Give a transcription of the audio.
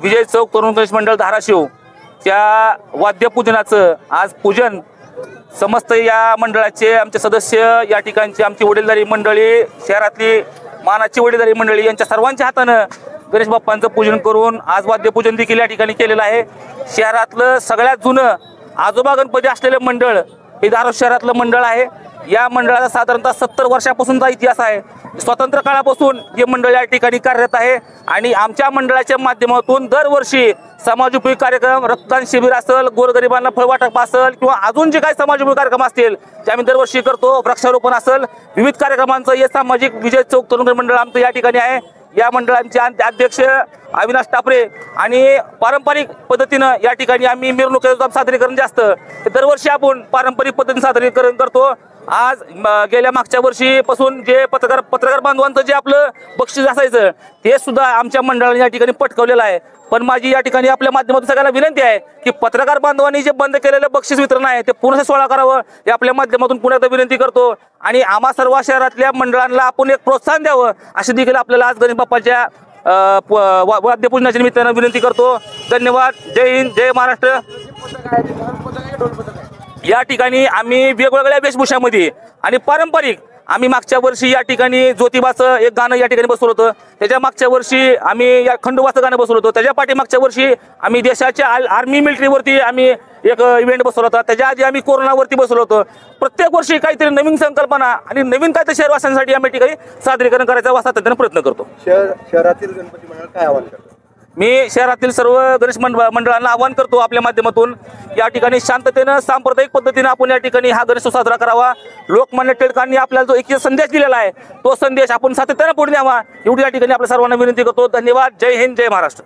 विजय चौक तरुण गणेश मंडळ धाराशिव त्या वाद्यपूजनाचं आज पूजन समस्त या मंडळाचे आमचे सदस्य, या ठिकाणची आमची वडीलधारी मंडळी, शहरातली मानाची वडीलधारी मंडळी यांच्या सर्वांच्या हातानं गणेश बाप्पांचं पूजन करून आज वाद्यपूजन देखील या ठिकाणी केलेलं आहे। शहरातलं सगळ्यात जुनं आजोबा गणपती असलेलं मंडळ हे धाराशिव शहरातलं मंडळ आहे। या मंडळाचा साधारणतः 70 वर्षापासूनचा इतिहास आहे। स्वतंत्र काळापासून हे मंडळ या ठिकाणी कार्यरत आहे आणि आमच्या मंडळाच्या माध्यमातून दरवर्षी समाजोपयोगी कार्यक्रम, रक्तदान शिबिर असेल, गोरगरिबांना फळवाटप असेल किंवा अजून जे काही समाजोपयोगी कार्यक्रम असतील ते आम्ही दरवर्षी करतो। वृक्षारोपण असेल, विविध कार्यक्रमांचं हे सामाजिक विजय चौक तरुण मंडळ आमचं या ठिकाणी आहे। या मंडळांचे अध्यक्ष अविनाश टापरे आणि पारंपरिक पद्धतीनं या ठिकाणी आम्ही मिरवणुकीचं सादरीकरण जास्त दरवर्षी आपण पारंपरिक पद्धतीने सादरीकरण करतो। आज गेल्या मागच्या वर्षीपासून जे पत्रकार बांधवांचं जे आपलं बक्षीस असायचं ते सुद्धा आमच्या मंडळाने या ठिकाणी पटकावलेलं आहे। पण माझी या ठिकाणी आपल्या माध्यमातून सगळ्यांना विनंती आहे की पत्रकार बांधवांनी जे बंद केलेलं बक्षीस वितरण आहे ते पुन्हा 16 करावं, हे आपल्या माध्यमातून पुन्हा एकदा विनंती करतो आणि आम्हा सर्व शहरातल्या मंडळांना आपण एक प्रोत्साहन द्यावं अशी देखील आपल्याला आज गणेश बाप्पाच्या वाद्यपूजनाच्या निमित्तानं विनंती करतो। धन्यवाद। जय हिंद, जय महाराष्ट्र। या ठिकाणी आम्ही वेगवेगळ्या वेशभूषामध्ये आणि पारंपरिक आम्ही मागच्या वर्षी या ठिकाणी ज्योतिबाचं एक गाणं या ठिकाणी बसवलं होतं, त्याच्या मागच्या वर्षी आम्ही या खंडोबाचं गाणं बसवलं होतं, त्याच्या पाठीमागच्या वर्षी आम्ही देशाच्या आर्मी मिलिटरीवरती आम्ही एक इव्हेंट बसवला होता, त्याच्या आधी आम्ही कोरोनावरती बसवलं होतं। प्रत्येक वर्षी काहीतरी नवीन संकल्पना आणि नवीन काहीतरी शहरवासियांसाठी आम्ही ठिकाणी सादरीकरण करायचा सातत्याने प्रयत्न करतो। शहरातील गणपती मंडळ काय आवाहन करतो? मी शहरातील सर्व गणेश मंडळांना आवाहन करतो आपल्या माध्यमातून या ठिकाणी शांततेनं सांप्रदायिक पद्धतीने आपण या ठिकाणी हा गणेशोत्सव साजरा करावा। लोकमान्य टिळकांनी आपल्याला जो एक संदेश दिलेला आहे तो संदेश आपण सातत्याने पुढे न्यावा एवढी या ठिकाणी आपल्या सर्वांना विनंती करतो। धन्यवाद। जय हिंद, जय महाराष्ट्र।